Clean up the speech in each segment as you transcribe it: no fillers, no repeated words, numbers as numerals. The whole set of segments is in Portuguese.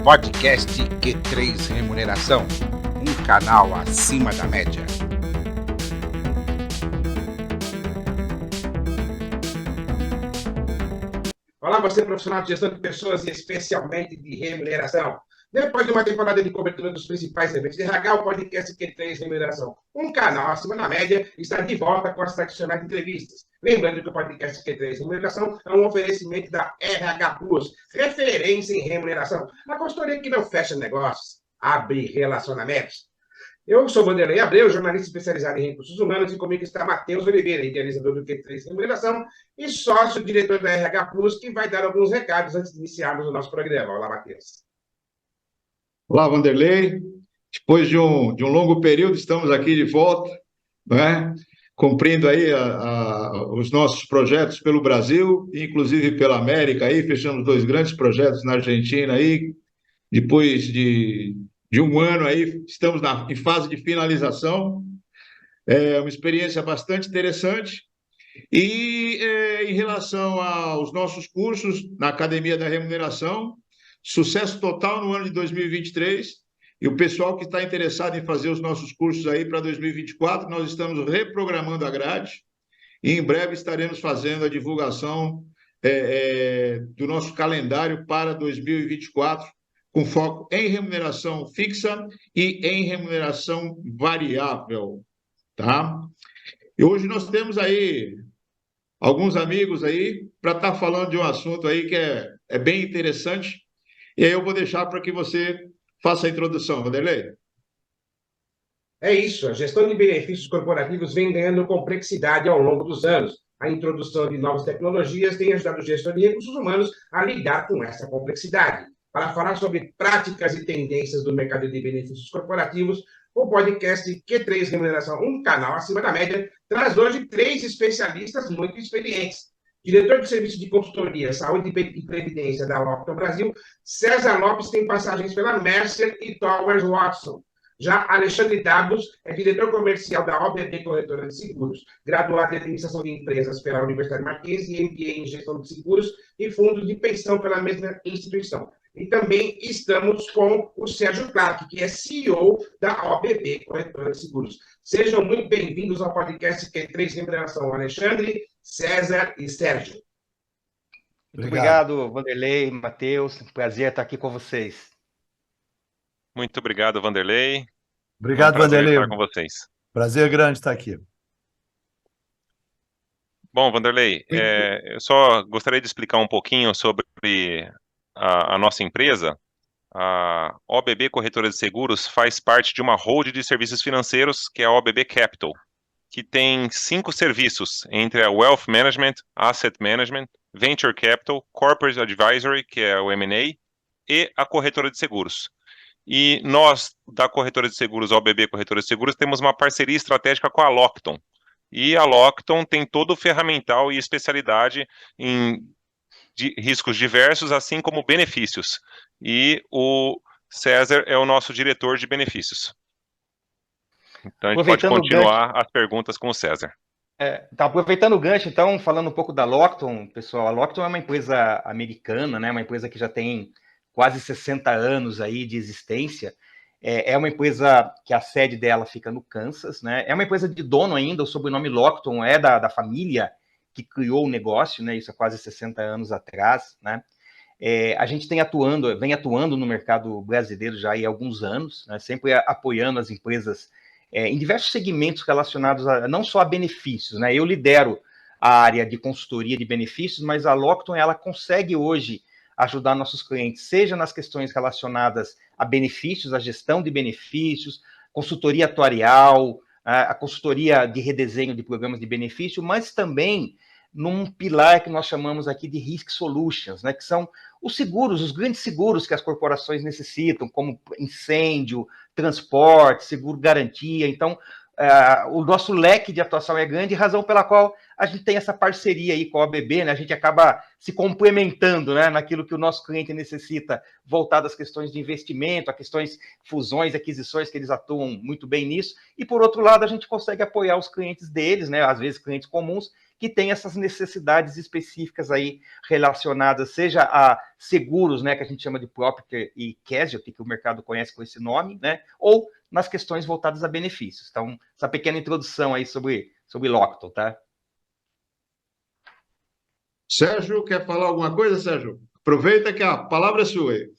Podcast Q3 Remuneração, um canal acima da média. Olá, você profissional de gestão de pessoas e especialmente de remuneração. Depois de uma temporada de cobertura dos principais eventos de RH, o podcast Q3 Remuneração, um canal acima da média, está de volta com as tradicionais entrevistas. Lembrando que o podcast Q3 Remuneração é um oferecimento da RH Plus, referência em remuneração, uma consultoria que não fecha negócios, abre relacionamentos. Eu sou Vanderlei Abreu, jornalista especializado em recursos humanos, e comigo está Matheus Oliveira, idealizador do Q3 Remuneração e sócio-diretor da RH Plus, que vai dar alguns recados antes de iniciarmos o nosso programa. Olá, Matheus. Olá, Vanderlei. Depois de um longo período, estamos aqui de volta, né? Cumprindo aí os nossos projetos pelo Brasil, inclusive pela América. Aí fechamos 2 grandes projetos na Argentina. Aí, depois de um ano, aí, estamos em fase de finalização. É uma experiência bastante interessante. E em relação aos nossos cursos na Academia da Remuneração, sucesso total no ano de 2023, e o pessoal que está interessado em fazer os nossos cursos aí para 2024, nós estamos reprogramando a grade, e em breve estaremos fazendo a divulgação do nosso calendário para 2024, com foco em remuneração fixa e em remuneração variável, tá? E hoje nós temos aí alguns amigos aí para estar falando de um assunto aí que é bem interessante. E aí eu vou deixar para que você faça a introdução, Vanderlei. É isso, a gestão de benefícios corporativos vem ganhando complexidade ao longo dos anos. A introdução de novas tecnologias tem ajudado o gestor de recursos humanos a lidar com essa complexidade. Para falar sobre práticas e tendências do mercado de benefícios corporativos, o podcast Q3 Remuneração, um canal acima da média, traz hoje 3 especialistas muito experientes. Diretor de Serviço de Consultoria, Saúde e Previdência da Lockton Brasil, César Lopes tem passagens pela Mercer e Towers Watson. Já Alexandre Dabos é diretor comercial da OBB Corretora de Seguros, graduado em Administração de Empresas pela Universidade Mackenzie e MBA em Gestão de Seguros e Fundos de Pensão pela mesma instituição. E também estamos com o Sérgio Clark, que é CEO da OBB Corretora de Seguros. Sejam muito bem-vindos ao podcast Q3 Remuneração, Alexandre, César e Sérgio. Muito obrigado, Vanderlei, Matheus. Prazer estar aqui com vocês. Muito obrigado, Vanderlei. Obrigado, Vanderlei. Estar com vocês. Prazer grande estar aqui. Bom, Vanderlei, eu só gostaria de explicar um pouquinho sobre a nossa empresa. A OBB Corretora de Seguros faz parte de uma holding de serviços financeiros, que é a OBB Capital, que tem 5 serviços, entre a Wealth Management, Asset Management, Venture Capital, Corporate Advisory, que é o M&A, e a Corretora de Seguros. E nós, da Corretora de Seguros, OBB Corretora de Seguros, temos uma parceria estratégica com a Lockton. E a Lockton tem todo o ferramental e especialidade de riscos diversos, assim como benefícios. E o César é o nosso diretor de benefícios. Então a gente pode continuar as perguntas com o César. Aproveitando o gancho, então, falando um pouco da Lockton, pessoal, a Lockton é uma empresa americana, né, uma empresa que já tem quase 60 anos aí de existência. É uma empresa que a sede dela fica no Kansas, né? É uma empresa de dono ainda, o sobrenome Lockton é da família que criou o negócio, né? Isso há quase 60 anos atrás, né? A gente vem atuando no mercado brasileiro já há alguns anos, né? Sempre apoiando as empresas em diversos segmentos relacionados não só a benefícios, né? Eu lidero a área de consultoria de benefícios, mas a Lockton, ela consegue hoje ajudar nossos clientes, seja nas questões relacionadas a benefícios, a gestão de benefícios, consultoria atuarial, a consultoria de redesenho de programas de benefício, mas também num pilar que nós chamamos aqui de Risk Solutions, né, que são os seguros, os grandes seguros que as corporações necessitam, como incêndio, transporte, seguro garantia. Então, o nosso leque de atuação é grande, razão pela qual a gente tem essa parceria aí com a OBB, né? A gente acaba se complementando, né, naquilo que o nosso cliente necessita, voltado às questões de investimento, a questões fusões, aquisições, que eles atuam muito bem nisso, e por outro lado a gente consegue apoiar os clientes deles, né, às vezes clientes comuns, que tem essas necessidades específicas aí relacionadas, seja a seguros, né, que a gente chama de property e casualty, que o mercado conhece com esse nome, né, ou nas questões voltadas a benefícios. Então, essa pequena introdução aí sobre Lockton, tá? Sérgio, quer falar alguma coisa, Sérgio? Aproveita que a palavra é sua aí.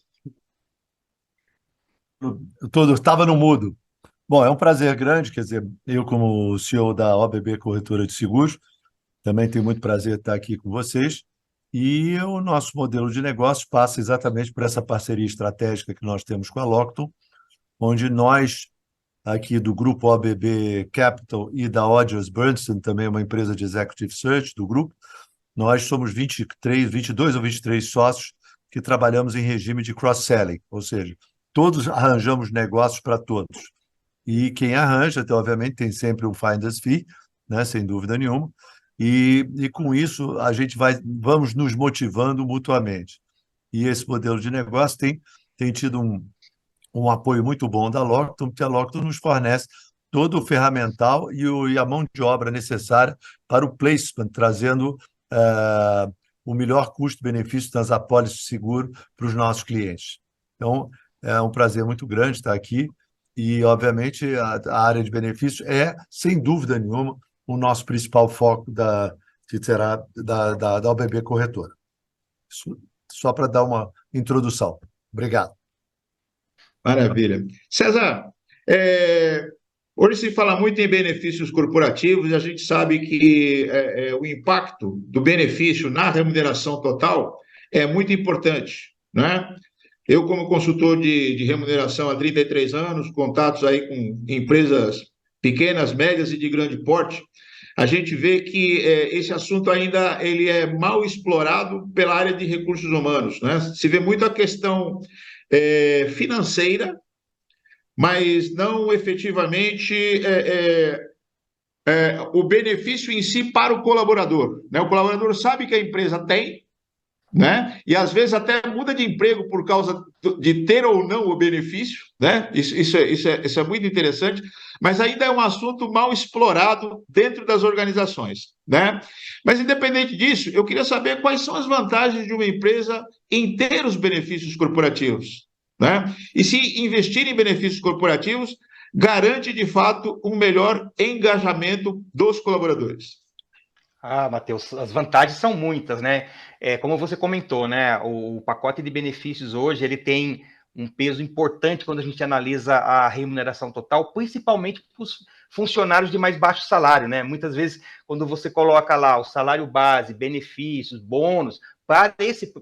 Tudo estava no mudo. Bom, é um prazer grande, quer dizer, eu como CEO da OBB Corretora de Seguros, também tenho muito prazer em estar aqui com vocês. E o nosso modelo de negócio passa exatamente por essa parceria estratégica que nós temos com a Lockton, onde nós, aqui do grupo OBB Capital e da Odgers Berndtson, também uma empresa de executive search do grupo, nós somos 22 ou 23 sócios que trabalhamos em regime de cross-selling, ou seja, todos arranjamos negócios para todos. E quem arranja, obviamente, tem sempre um finder's fee, né, sem dúvida nenhuma, e com isso a gente vamos nos motivando mutuamente. E esse modelo de negócio tem tido um apoio muito bom da Lockton, porque a Lockton nos fornece todo o ferramental e a mão de obra necessária para o placement, trazendo o melhor custo-benefício das apólices de seguro para os nossos clientes. Então, é um prazer muito grande estar aqui e, obviamente, a área de benefícios é, sem dúvida nenhuma, o nosso principal foco que será da OBB Corretora. Isso, só para dar uma introdução. Obrigado. Maravilha. César, hoje se fala muito em benefícios corporativos e a gente sabe que o impacto do benefício na remuneração total é muito importante, né? Eu, como consultor de remuneração há 33 anos, contatos aí com empresas pequenas, médias e de grande porte, a gente vê que esse assunto ainda ele é mal explorado pela área de recursos humanos, né? Se vê muito a questão financeira, mas não efetivamente o benefício em si para o colaborador, né? O colaborador sabe que a empresa tem, né? E às vezes até muda de emprego por causa de ter ou não o benefício, né? Isso é muito interessante, mas ainda é um assunto mal explorado dentro das organizações, né? Mas independente disso, eu queria saber quais são as vantagens de uma empresa em ter os benefícios corporativos, né? E se investir em benefícios corporativos garante de fato um melhor engajamento dos colaboradores. Ah, Matheus, as vantagens são muitas, né? Como você comentou, né? O pacote de benefícios hoje ele tem um peso importante quando a gente analisa a remuneração total, principalmente para os funcionários de mais baixo salário, né? Muitas vezes, quando você coloca lá o salário base, benefícios, bônus, para esse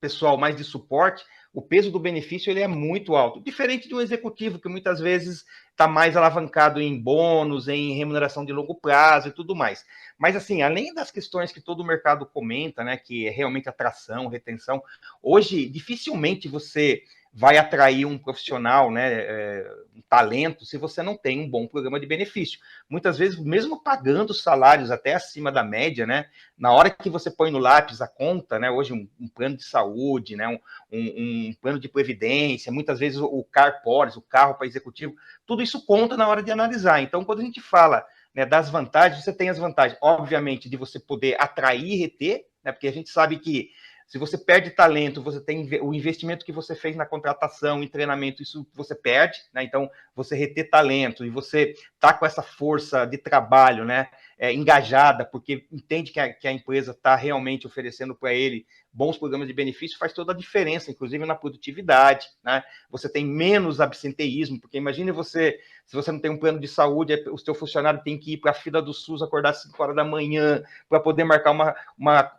pessoal mais de suporte, o peso do benefício ele é muito alto, diferente de um executivo que muitas vezes está mais alavancado em bônus, em remuneração de longo prazo e tudo mais. Mas assim, além das questões que todo o mercado comenta, né, que é realmente atração, retenção, hoje dificilmente você vai atrair um profissional, né, um talento, se você não tem um bom programa de benefício. Muitas vezes, mesmo pagando salários até acima da média, né, na hora que você põe no lápis a conta, né, hoje um plano de saúde, né, um plano de previdência, muitas vezes o car policy, o carro para executivo, tudo isso conta na hora de analisar. Então, quando a gente fala, né, das vantagens, você tem as vantagens, obviamente, de você poder atrair e reter, né, porque a gente sabe que se você perde talento, você tem o investimento que você fez na contratação, em treinamento, isso você perde, né? Então, você reter talento e você tá com essa força de trabalho, né, engajada, porque entende que a empresa está realmente oferecendo para ele bons programas de benefício, faz toda a diferença, inclusive na produtividade, né? Você tem menos absenteísmo, porque imagine você, se você não tem um plano de saúde, o seu funcionário tem que ir para a fila do SUS, acordar às 5 horas da manhã, para poder marcar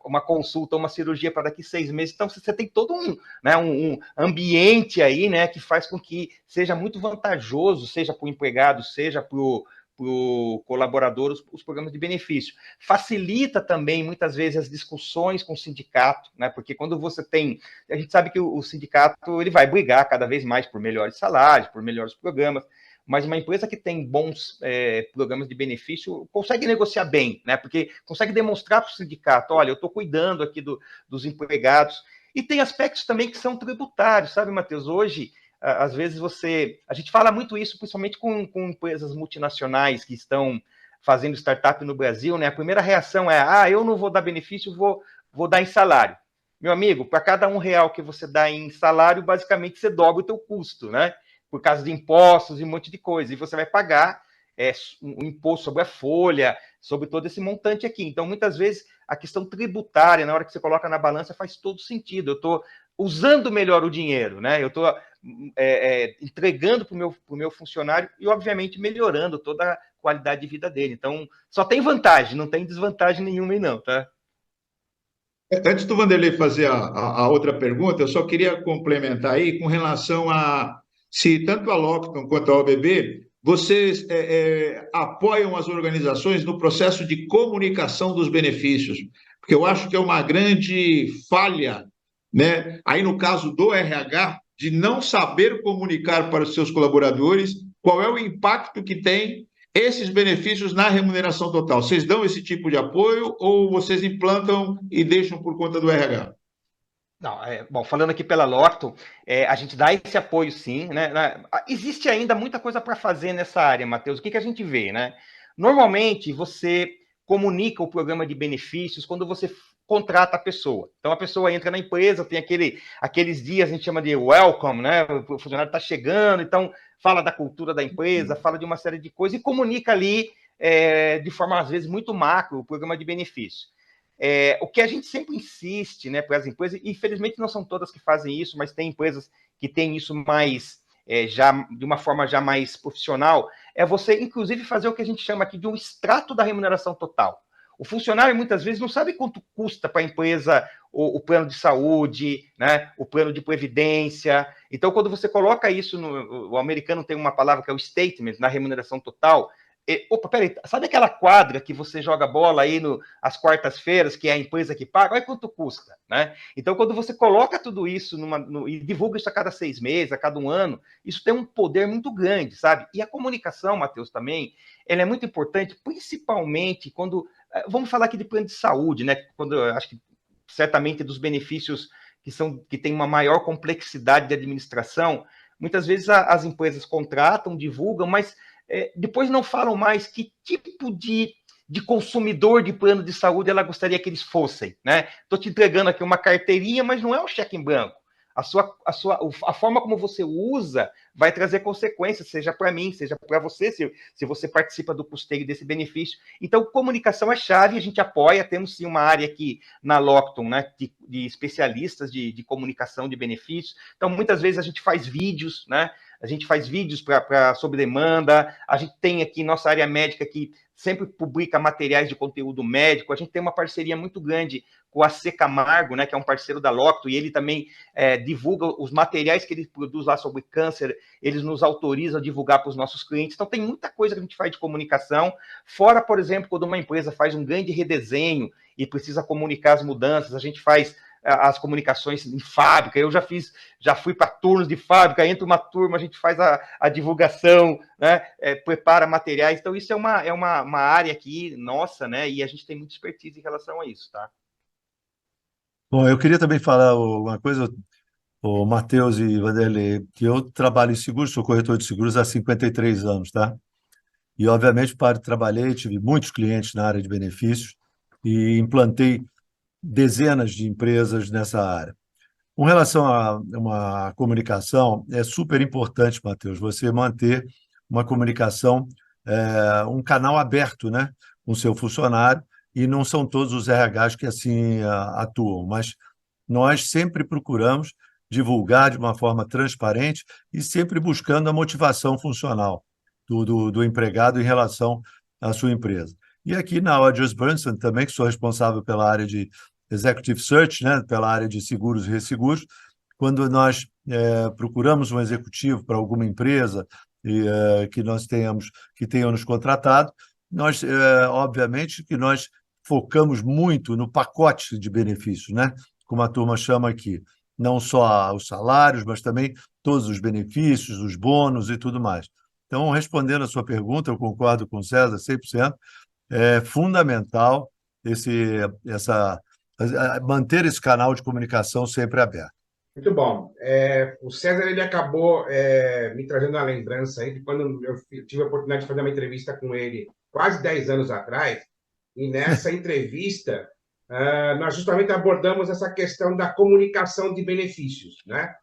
uma consulta, uma cirurgia para daqui 6 meses. Então, você tem todo um ambiente aí, né, que faz com que seja muito vantajoso, seja para o empregado, seja para o colaborador, os programas de benefício. Facilita também, muitas vezes, as discussões com o sindicato, né? Porque quando você tem... A gente sabe que o sindicato ele vai brigar cada vez mais por melhores salários, por melhores programas, mas uma empresa que tem bons programas de benefício consegue negociar bem, né? Porque consegue demonstrar para o sindicato, olha, eu estou cuidando aqui dos empregados. E tem aspectos também que são tributários, sabe, Matheus? Hoje, às vezes a gente fala muito isso, principalmente com empresas multinacionais que estão fazendo startup no Brasil, né? A primeira reação é, eu não vou dar benefício, vou dar em salário. Meu amigo, para cada R$ 1 que você dá em salário, basicamente você dobra o teu custo, né? Por causa de impostos e um monte de coisa. E você vai pagar um imposto sobre a folha, sobre todo esse montante aqui. Então, muitas vezes, a questão tributária, na hora que você coloca na balança, faz todo sentido. Eu estou usando melhor o dinheiro, né? Eu estou entregando para o meu funcionário e, obviamente, melhorando toda a qualidade de vida dele. Então, só tem vantagem, não tem desvantagem nenhuma aí não, tá? Antes do Vanderlei fazer a outra pergunta, eu só queria complementar aí com relação a se tanto a Lockton quanto a OBB, vocês apoiam as organizações no processo de comunicação dos benefícios, porque eu acho que é uma grande falha, né? Aí no caso do RH, de não saber comunicar para os seus colaboradores qual é o impacto que tem esses benefícios na remuneração total. Vocês dão esse tipo de apoio ou vocês implantam e deixam por conta do RH? Não, bom, falando aqui pela Lockton, a gente dá esse apoio sim, né? Existe ainda muita coisa para fazer nessa área, Matheus. O que a gente vê, né? Normalmente você comunica o programa de benefícios quando você contrata a pessoa. Então a pessoa entra na empresa, tem aqueles dias, a gente chama de welcome, né? O funcionário está chegando, então fala da cultura da empresa, fala de uma série de coisas e comunica ali de forma, às vezes, muito macro o programa de benefícios. O que a gente sempre insiste, né, para as empresas, e infelizmente não são todas que fazem isso, mas tem empresas que têm isso mais, já de uma forma já mais profissional, é você, inclusive, fazer o que a gente chama aqui de um extrato da remuneração total. O funcionário, muitas vezes, não sabe quanto custa para a empresa o plano de saúde, né, o plano de previdência. Então, quando você coloca isso, o americano tem uma palavra que é o statement, na remuneração total. Opa, peraí, sabe aquela quadra que você joga bola aí às quartas-feiras, que é a empresa que paga? Olha quanto custa, né? Então, quando você coloca tudo isso e divulga isso a cada 6 meses, a cada um ano, isso tem um poder muito grande, sabe? E a comunicação, Matheus, também, ela é muito importante, principalmente quando... Vamos falar aqui de plano de saúde, né? Quando eu acho que certamente dos benefícios que têm uma maior complexidade de administração, muitas vezes as empresas contratam, divulgam, mas depois não falam mais que tipo de consumidor de plano de saúde ela gostaria que eles fossem, né? Estou te entregando aqui uma carteirinha, mas não é um cheque em branco. A forma como você usa vai trazer consequências, seja para mim, seja para você, se você participa do custeio desse benefício. Então, comunicação é chave, a gente apoia, temos sim uma área aqui na Lockton, né, de especialistas de comunicação de benefícios. Então, muitas vezes a gente faz vídeos, né? A gente faz vídeos sob demanda, a gente tem aqui nossa área médica que sempre publica materiais de conteúdo médico, a gente tem uma parceria muito grande com a C Camargo, né, que é um parceiro da Lockton, e ele também divulga os materiais que ele produz lá sobre câncer, eles nos autorizam a divulgar para os nossos clientes. Então tem muita coisa que a gente faz de comunicação, fora, por exemplo, quando uma empresa faz um grande redesenho e precisa comunicar as mudanças, a gente faz as comunicações em fábrica. Eu já fui para turnos de fábrica, entra uma turma, a gente faz a divulgação, né? Prepara materiais. Então, isso é uma área aqui nossa, né? E a gente tem muita expertise em relação a isso, tá? Bom, eu queria também falar uma coisa, o Matheus e Vanderlei, que eu trabalho em seguros, sou corretor de seguros há 53 anos, tá? E, obviamente, trabalhei, tive muitos clientes na área de benefícios e implantei dezenas de empresas nessa área. Com relação a uma comunicação, é super importante, Matheus, você manter uma comunicação, um canal aberto, né, com o seu funcionário, e não são todos os RHs que assim atuam, mas nós sempre procuramos divulgar de uma forma transparente e sempre buscando a motivação funcional do empregado em relação à sua empresa. E aqui na Rogers Branson também, que sou responsável pela área de Executive Search, né, pela área de seguros e resseguros, quando nós procuramos um executivo para alguma empresa que nós tenham nos contratado, nós, obviamente, que nós focamos muito no pacote de benefícios, né? Como a turma chama aqui, não só os salários, mas também todos os benefícios, os bônus e tudo mais. Então, respondendo a sua pergunta, eu concordo com o César 100%, é fundamental manter esse canal de comunicação sempre aberto. Muito bom. O César ele acabou me trazendo uma lembrança aí de quando eu tive a oportunidade de fazer uma entrevista com ele quase 10 anos atrás, e nessa entrevista nós justamente abordamos essa questão da comunicação de benefícios, né?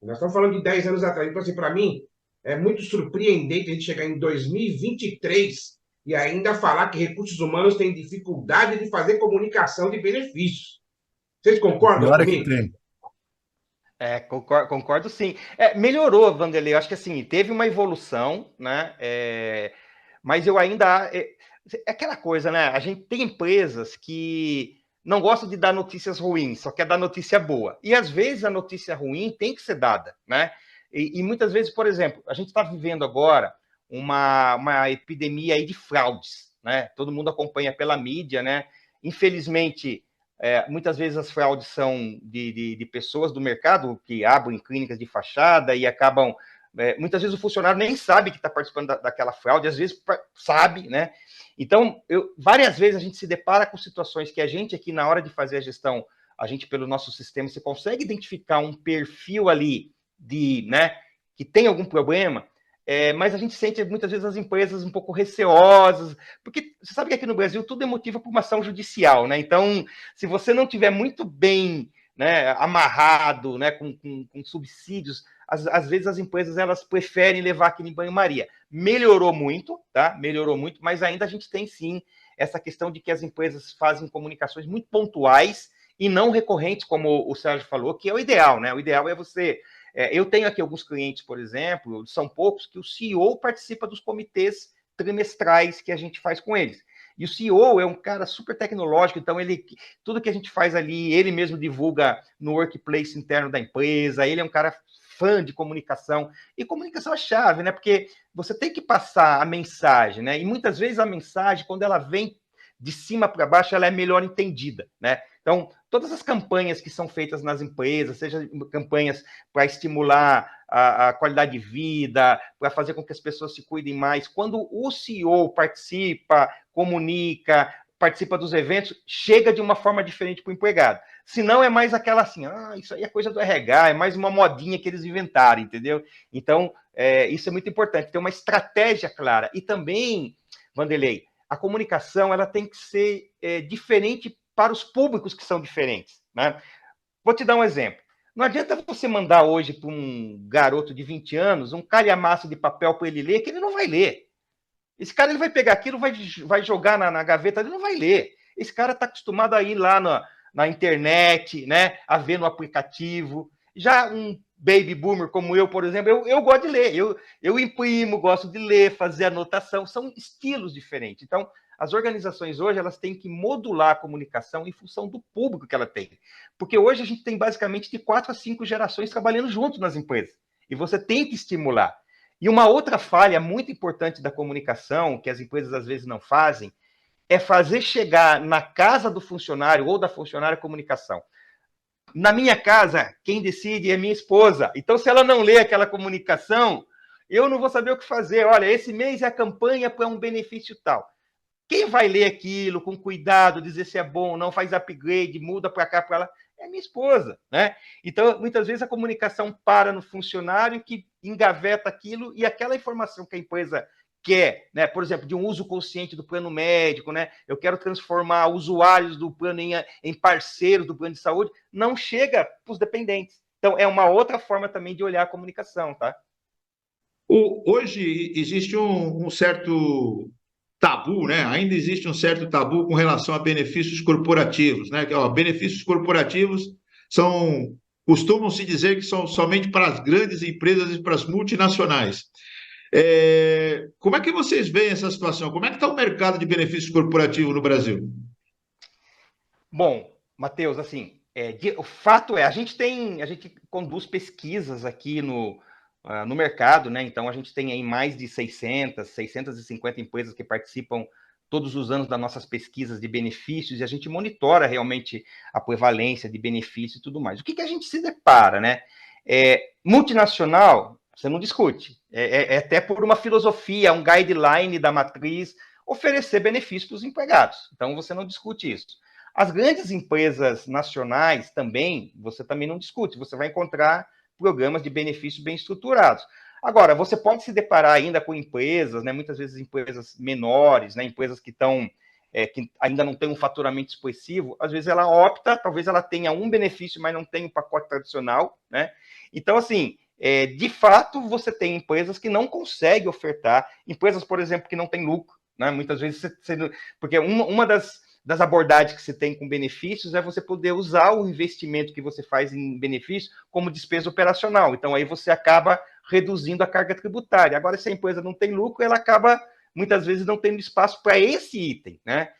Nós estamos falando de 10 anos atrás. Então, assim, para mim, é muito surpreendente a gente chegar em 2023 e ainda falar que recursos humanos têm dificuldade de fazer comunicação de benefícios. Vocês concordam Pior é que comigo? tem. Concordo sim. Melhorou, Vanderlei. Eu acho que assim, teve uma evolução, né? Mas eu ainda. É aquela coisa, né? A gente tem empresas que não gostam de dar notícias ruins, só quer dar notícia boa. E às vezes a notícia ruim tem que ser dada, né? E muitas vezes, por exemplo, a gente está vivendo agora uma epidemia aí de fraudes, né? Todo mundo acompanha pela mídia, né? Infelizmente, muitas vezes as fraudes são de pessoas do mercado que abrem clínicas de fachada e acabam. Muitas vezes o funcionário nem sabe que está participando daquela fraude, às vezes sabe, né? Então, várias vezes a gente se depara com situações que a gente aqui, na hora de fazer a gestão, a gente, pelo nosso sistema, você consegue identificar um perfil ali né, que tem algum problema, mas a gente sente muitas vezes as empresas um pouco receosas, porque você sabe que aqui no Brasil tudo é motivo por uma ação judicial, né? Então, se você não tiver muito bem, né, amarrado, né, com subsídios, às vezes as empresas elas preferem levar aquilo em banho-maria. Melhorou muito, tá? Melhorou muito, mas ainda a gente tem sim essa questão de que as empresas fazem comunicações muito pontuais e não recorrentes, como o Sérgio falou, que é o ideal, né? O ideal é você. Eu tenho aqui alguns clientes, por exemplo, são poucos, que o CEO participa dos comitês trimestrais que a gente faz com eles. E o CEO é um cara super tecnológico, então tudo que a gente faz ali, ele mesmo divulga no workplace interno da empresa, ele é um cara fã de comunicação, e comunicação é chave, né? Porque você tem que passar a mensagem, né? E muitas vezes a mensagem, quando ela vem de cima para baixo, ela é melhor entendida, né? Então, todas as campanhas que são feitas nas empresas, seja campanhas para estimular a qualidade de vida, para fazer com que as pessoas se cuidem mais, quando o CEO participa, comunica, participa dos eventos, chega de uma forma diferente para o empregado. Se não, é mais aquela assim, isso aí é coisa do RH, é mais uma modinha que eles inventaram, entendeu? Então, isso é muito importante, ter uma estratégia clara. E também, Vanderlei, a comunicação ela tem que ser diferente para os públicos que são diferentes, né? Vou te dar um exemplo. Não adianta você mandar hoje para um garoto de 20 anos um calhamaço de papel para ele ler, que ele não vai ler. Esse cara ele vai pegar aquilo, vai jogar na gaveta, ele não vai ler. Esse cara está acostumado a ir lá na internet, né, a ver no aplicativo. Já um baby boomer como eu, por exemplo, eu gosto de ler. Eu imprimo, gosto de ler, fazer anotação. São estilos diferentes. Então, as organizações hoje elas têm que modular a comunicação em função do público que ela tem. Porque hoje a gente tem basicamente de 4 a 5 gerações trabalhando junto nas empresas. E você tem que estimular. E uma outra falha muito importante da comunicação, que as empresas às vezes não fazem, é fazer chegar na casa do funcionário ou da funcionária a comunicação. Na minha casa, quem decide é minha esposa. Então, se ela não lê aquela comunicação, eu não vou saber o que fazer. Olha, esse mês é a campanha para um benefício tal. Quem vai ler aquilo com cuidado, dizer se é bom ou não, faz upgrade, muda para cá, para lá, é minha esposa, né? Então, muitas vezes a comunicação para no funcionário que engaveta aquilo e aquela informação que a empresa quer, né? Por exemplo, de um uso consciente do plano médico, né? Eu quero transformar usuários do plano em parceiros do plano de saúde, não chega para os dependentes. Então, é uma outra forma também de olhar a comunicação, tá? Hoje existe um certo tabu, né? Ainda existe um certo tabu com relação a benefícios corporativos, né? Benefícios corporativos costumam se dizer que são somente para as grandes empresas e para as multinacionais. Como é que vocês veem essa situação? Como é que está o mercado de benefícios corporativos no Brasil? Bom, Matheus, assim, o fato é, a gente conduz pesquisas aqui no mercado, né? Então, a gente tem aí mais de 650 empresas que participam todos os anos das nossas pesquisas de benefícios e a gente monitora realmente a prevalência de benefícios e tudo mais. O que a gente se depara, né? Multinacional, você não discute. É até por uma filosofia, um guideline da matriz, oferecer benefícios para os empregados. Então, você não discute isso. As grandes empresas nacionais também, você também não discute. Você vai encontrar programas de benefícios bem estruturados. Agora, você pode se deparar ainda com empresas, né, muitas vezes empresas menores, né, empresas que estão que ainda não tem um faturamento expressivo, às vezes ela opta, talvez ela tenha um benefício, mas não tem um pacote tradicional, né? Então, assim, de fato, você tem empresas que não conseguem ofertar, empresas, por exemplo, que não têm lucro, né? Muitas vezes, porque uma das abordagens que você tem com benefícios é você poder usar o investimento que você faz em benefício como despesa operacional. Então, aí você acaba reduzindo a carga tributária. Agora, se a empresa não tem lucro, ela acaba muitas vezes não tendo espaço para esse item, né?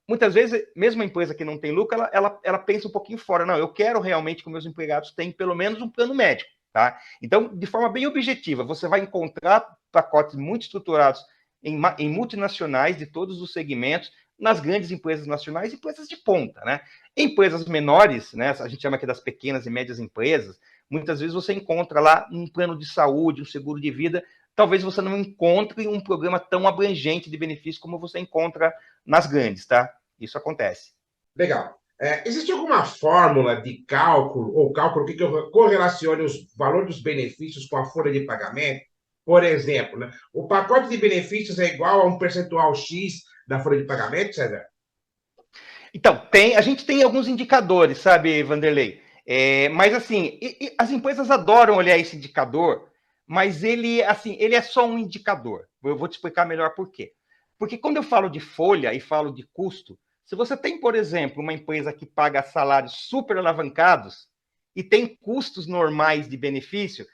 Muitas vezes, mesmo a empresa que não tem lucro, ela pensa um pouquinho fora. Não, eu quero realmente que meus empregados tenham pelo menos um plano médico, tá? Então, de forma bem objetiva, você vai encontrar pacotes muito estruturados em multinacionais de todos os segmentos, nas grandes empresas nacionais e empresas de ponta, né? Empresas menores, né? A gente chama aqui das pequenas e médias empresas, muitas vezes você encontra lá um plano de saúde, um seguro de vida. Talvez você não encontre um programa tão abrangente de benefícios como você encontra nas grandes, tá? Isso acontece. Legal. Existe alguma fórmula de cálculo ou cálculo que correlacione os valores dos benefícios com a folha de pagamento? Por exemplo, né, o pacote de benefícios é igual a um percentual X da folha de pagamento, César? Então, a gente tem alguns indicadores, sabe, Vanderlei? Mas, assim, as empresas adoram olhar esse indicador, mas ele é só um indicador. Eu vou te explicar melhor por quê. Porque quando eu falo de folha e falo de custo, se você tem, por exemplo, uma empresa que paga salários super alavancados e tem custos normais de benefício,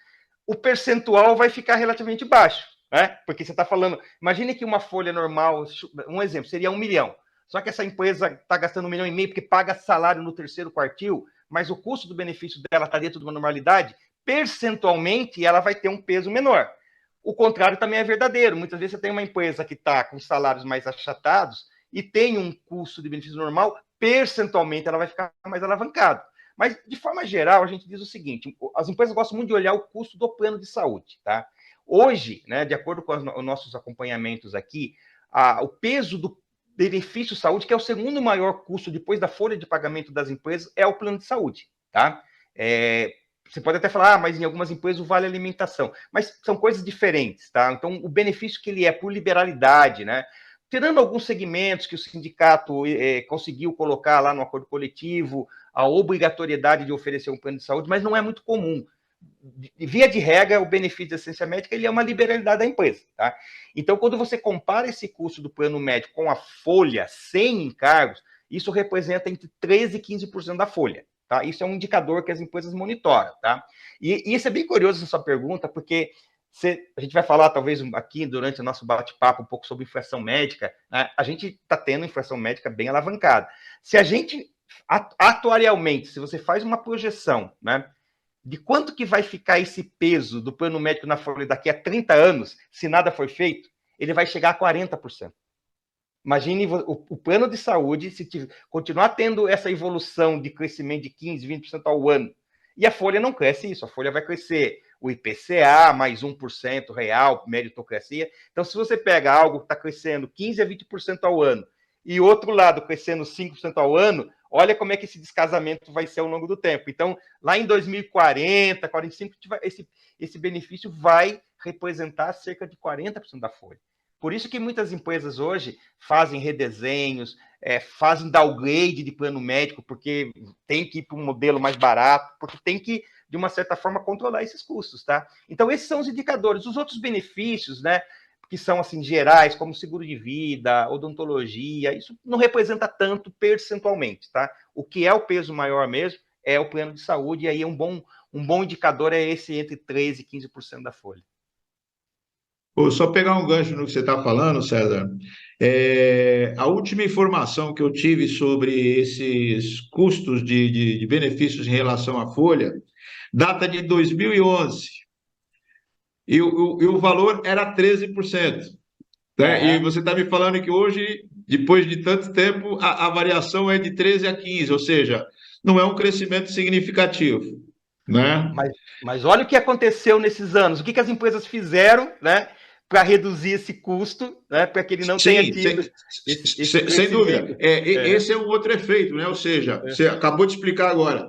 o percentual vai ficar relativamente baixo, né? Porque você está falando, imagine que uma folha normal, um exemplo, seria 1 milhão. Só que essa empresa está gastando 1,5 milhão porque paga salário no terceiro quartil, mas o custo do benefício dela está dentro de uma normalidade, percentualmente ela vai ter um peso menor. O contrário também é verdadeiro. Muitas vezes você tem uma empresa que está com salários mais achatados e tem um custo de benefício normal, percentualmente ela vai ficar mais alavancada. Mas, de forma geral, a gente diz o seguinte, as empresas gostam muito de olhar o custo do plano de saúde, tá? Hoje, né, de acordo com os nossos acompanhamentos aqui, o peso do benefício saúde, que é o segundo maior custo depois da folha de pagamento das empresas, é o plano de saúde, tá? Você pode até falar, mas em algumas empresas o vale alimentação, mas são coisas diferentes, tá? Então, o benefício que ele é por liberalidade, né? Tirando alguns segmentos que o sindicato conseguiu colocar lá no acordo coletivo, a obrigatoriedade de oferecer um plano de saúde, mas não é muito comum. Via de regra, o benefício de assistência médica ele é uma liberalidade da empresa, tá? Então, quando você compara esse custo do plano médico com a folha sem encargos, isso representa entre 13% e 15% da folha, tá? Isso é um indicador que as empresas monitoram, tá? E isso é bem curioso essa sua pergunta, porque a gente vai falar, talvez, aqui durante o nosso bate-papo um pouco sobre inflação médica, né? A gente está tendo inflação médica bem alavancada. Se a gente, atuarialmente, se você faz uma projeção, né, de quanto que vai ficar esse peso do plano médico na folha daqui a 30 anos, se nada for feito, ele vai chegar a 40%. Imagine o plano de saúde, se continuar tendo essa evolução de crescimento de 15%, 20% ao ano, e a folha não cresce isso, a folha vai crescer o IPCA, mais 1% real, meritocracia. Então, se você pega algo que está crescendo 15% a 20% ao ano, e outro lado crescendo 5% ao ano, olha como é que esse descasamento vai ser ao longo do tempo. Então, lá em 2040, 45, esse benefício vai representar cerca de 40% da folha. Por isso que muitas empresas hoje fazem redesenhos, fazem downgrade de plano médico, porque tem que ir para um modelo mais barato, porque tem que, de uma certa forma, controlar esses custos, tá? Então, esses são os indicadores. Os outros benefícios, né, que são, assim, gerais, como seguro de vida, odontologia, isso não representa tanto percentualmente, tá? O que é o peso maior mesmo é o plano de saúde, e aí um bom indicador é esse entre 13% e 15% da folha. Vou só pegar um gancho no que você está falando, César. A última informação que eu tive sobre esses custos de benefícios em relação à folha data de 2011. E o valor era 13%. Né? E você está me falando que hoje, depois de tanto tempo, a variação é de 13% a 15%, ou seja, não é um crescimento significativo. Né? Mas olha o que aconteceu nesses anos, o que as empresas fizeram, né, para reduzir esse custo, né, para que ele não tenha tido sem dúvida. Esse é um outro efeito, né? Ou seja, você acabou de explicar agora.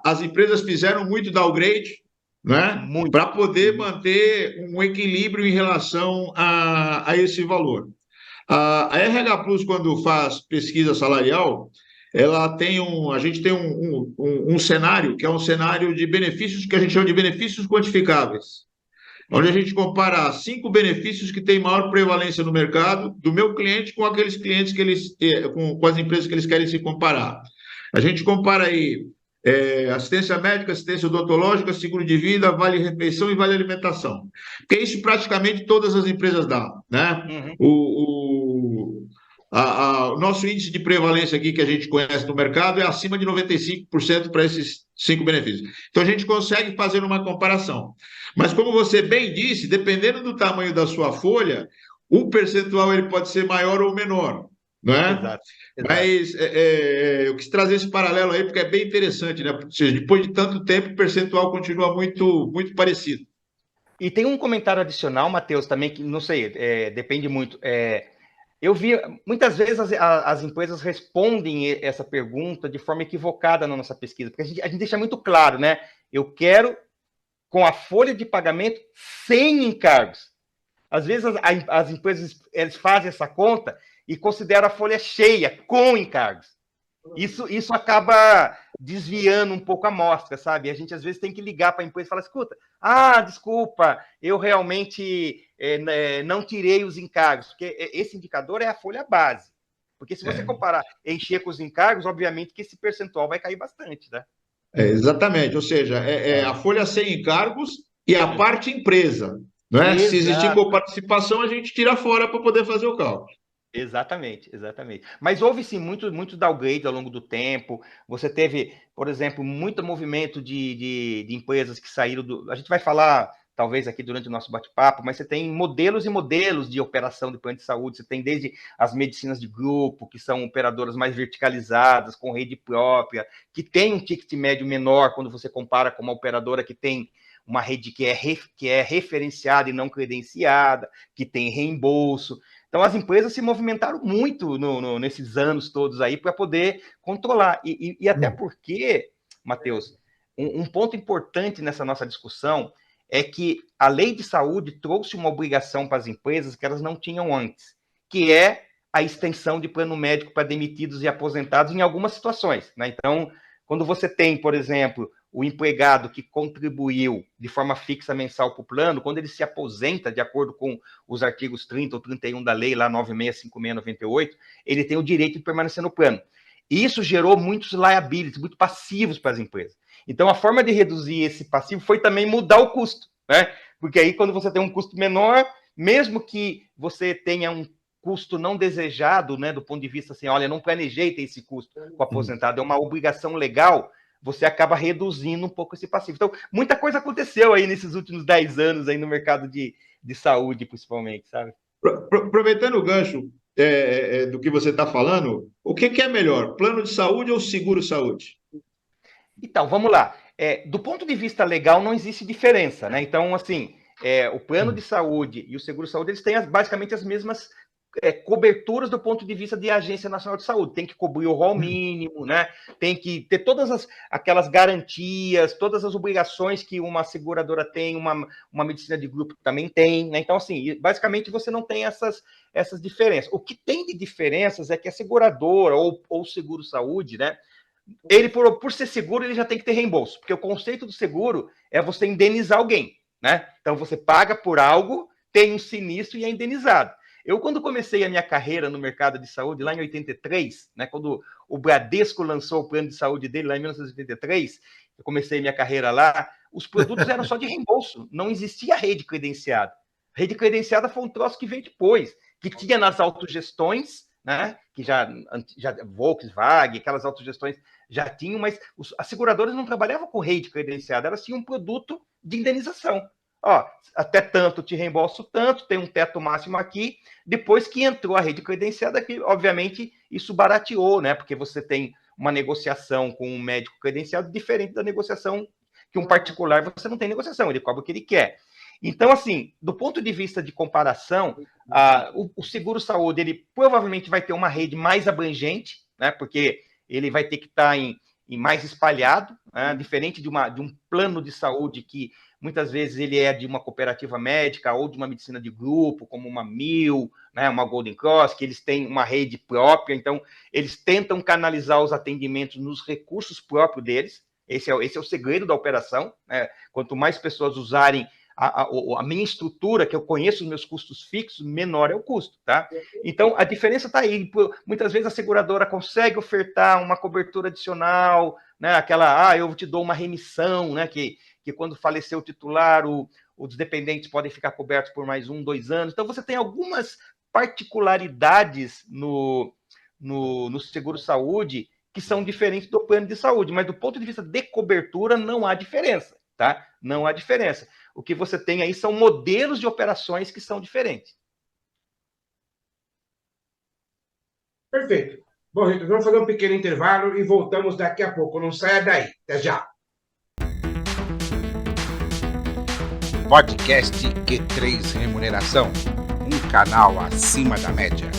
As empresas fizeram muito downgrade, né? Muito. Para poder manter um equilíbrio em relação a esse valor. A RH Plus, quando faz pesquisa salarial, a gente tem um cenário que é um cenário de benefícios que a gente chama de benefícios quantificáveis, onde a gente compara 5 benefícios que têm maior prevalência no mercado do meu cliente com aqueles clientes com as empresas que eles querem se comparar. A gente compara aí assistência médica, assistência odontológica, seguro de vida, vale-refeição e vale-alimentação. Porque isso praticamente todas as empresas dão, né? O nosso índice de prevalência aqui que a gente conhece no mercado é acima de 95% para esses 5 benefícios. Então, a gente consegue fazer uma comparação. Mas, como você bem disse, dependendo do tamanho da sua folha, o percentual ele pode ser maior ou menor, não é? Exato. Mas eu quis trazer esse paralelo aí porque é bem interessante, né? Ou seja, depois de tanto tempo, o percentual continua muito, muito parecido. E tem um comentário adicional, Matheus, também, que não sei, depende muito. Eu vi, muitas vezes as empresas respondem essa pergunta de forma equivocada na nossa pesquisa, porque a gente deixa muito claro, né? Eu quero com a folha de pagamento sem encargos. Às vezes as empresas eles fazem essa conta e consideram a folha cheia, com encargos. Isso acaba desviando um pouco a amostra, sabe? A gente às vezes tem que ligar para a empresa e falar, escuta, desculpa, eu realmente não tirei os encargos, porque esse indicador é a folha base. Porque se você comparar encher com os encargos, obviamente que esse percentual vai cair bastante, né? Exatamente, ou seja, a folha sem encargos e a parte empresa, né? Se existir coparticipação, a gente tira fora para poder fazer o cálculo. Exatamente. Mas houve sim muito downgrade ao longo do tempo. Você teve, por exemplo, muito movimento de empresas que saíram do. A gente vai falar, talvez, aqui durante o nosso bate-papo, mas você tem modelos e modelos de operação de plano de saúde. Você tem desde as medicinas de grupo, que são operadoras mais verticalizadas, com rede própria, que tem um ticket médio menor quando você compara com uma operadora que tem uma rede que é referenciada e não credenciada, que tem reembolso. Então, as empresas se movimentaram muito nesses anos todos aí para poder controlar. E até porque, Matheus, um ponto importante nessa nossa discussão é que a lei de saúde trouxe uma obrigação para as empresas que elas não tinham antes, que é a extensão de plano médico para demitidos e aposentados em algumas situações, né? Então, quando você tem, por exemplo, o empregado que contribuiu de forma fixa mensal para o plano, quando ele se aposenta, de acordo com os artigos 30 ou 31 da lei, lá 965698, ele tem o direito de permanecer no plano. E isso gerou muitos liabilities, muitos passivos para as empresas. Então, a forma de reduzir esse passivo foi também mudar o custo, né? Porque aí, quando você tem um custo menor, mesmo que você tenha um custo não desejado, né, do ponto de vista assim, olha, não planejei ter esse custo com o aposentado, é uma obrigação legal, você acaba reduzindo um pouco esse passivo. Então, muita coisa aconteceu aí nesses últimos 10 anos aí no mercado de saúde, principalmente, sabe? Aproveitando o gancho do que você está falando, o que é melhor, plano de saúde ou seguro-saúde? Então, vamos lá. Do ponto de vista legal, não existe diferença, né? Então, assim, o plano de saúde e o seguro-saúde, eles têm basicamente as mesmas coberturas do ponto de vista de Agência Nacional de Saúde. Tem que cobrir o rol mínimo, né? Tem que ter todas aquelas garantias, todas as obrigações que uma seguradora tem, uma medicina de grupo também tem, né? Então, assim, basicamente você não tem essas diferenças. O que tem de diferenças é que a seguradora ou seguro-saúde, né? Ele, por ser seguro, ele já tem que ter reembolso, porque o conceito do seguro é você indenizar alguém, né? Então, você paga por algo, tem um sinistro e é indenizado. Eu, quando comecei a minha carreira no mercado de saúde, lá em 83, né, quando o Bradesco lançou o plano de saúde dele, lá em 1983, eu comecei a minha carreira lá, os produtos eram só de reembolso, não existia rede credenciada. Rede credenciada foi um troço que veio depois, que tinha nas autogestões, né, que já Volkswagen, aquelas autogestões já tinham, mas as seguradoras não trabalhavam com rede credenciada, elas tinham um produto de indenização. Até tanto te reembolso tanto, tem um teto máximo aqui. Depois que entrou a rede credenciada, que obviamente isso barateou, né? Porque você tem uma negociação com um médico credenciado diferente da negociação que um particular, você não tem negociação, ele cobra o que ele quer. Então, assim, do ponto de vista de comparação, o seguro-saúde, ele provavelmente vai ter uma rede mais abrangente, né? Porque ele vai ter que estar mais espalhado, né? Diferente de um plano de saúde que muitas vezes ele é de uma cooperativa médica ou de uma medicina de grupo, como uma Mil, né, uma Golden Cross, que eles têm uma rede própria, então eles tentam canalizar os atendimentos nos recursos próprios deles. Esse é o segredo da operação, né? Quanto mais pessoas usarem a minha estrutura, que eu conheço os meus custos fixos, menor é o custo, tá? Então, a diferença está aí. Muitas vezes a seguradora consegue ofertar uma cobertura adicional, né? Aquela, eu te dou uma remissão, né? Que quando falecer o titular, os dependentes podem ficar cobertos por mais 1, 2 anos. Então, você tem algumas particularidades no seguro-saúde que são diferentes do plano de saúde, mas do ponto de vista de cobertura não há diferença, tá? Não há diferença. O que você tem aí são modelos de operações que são diferentes. Perfeito. Bom, Rito, vamos fazer um pequeno intervalo e voltamos daqui a pouco. Não saia daí. Até já. Podcast Q3 Remuneração, um canal acima da média.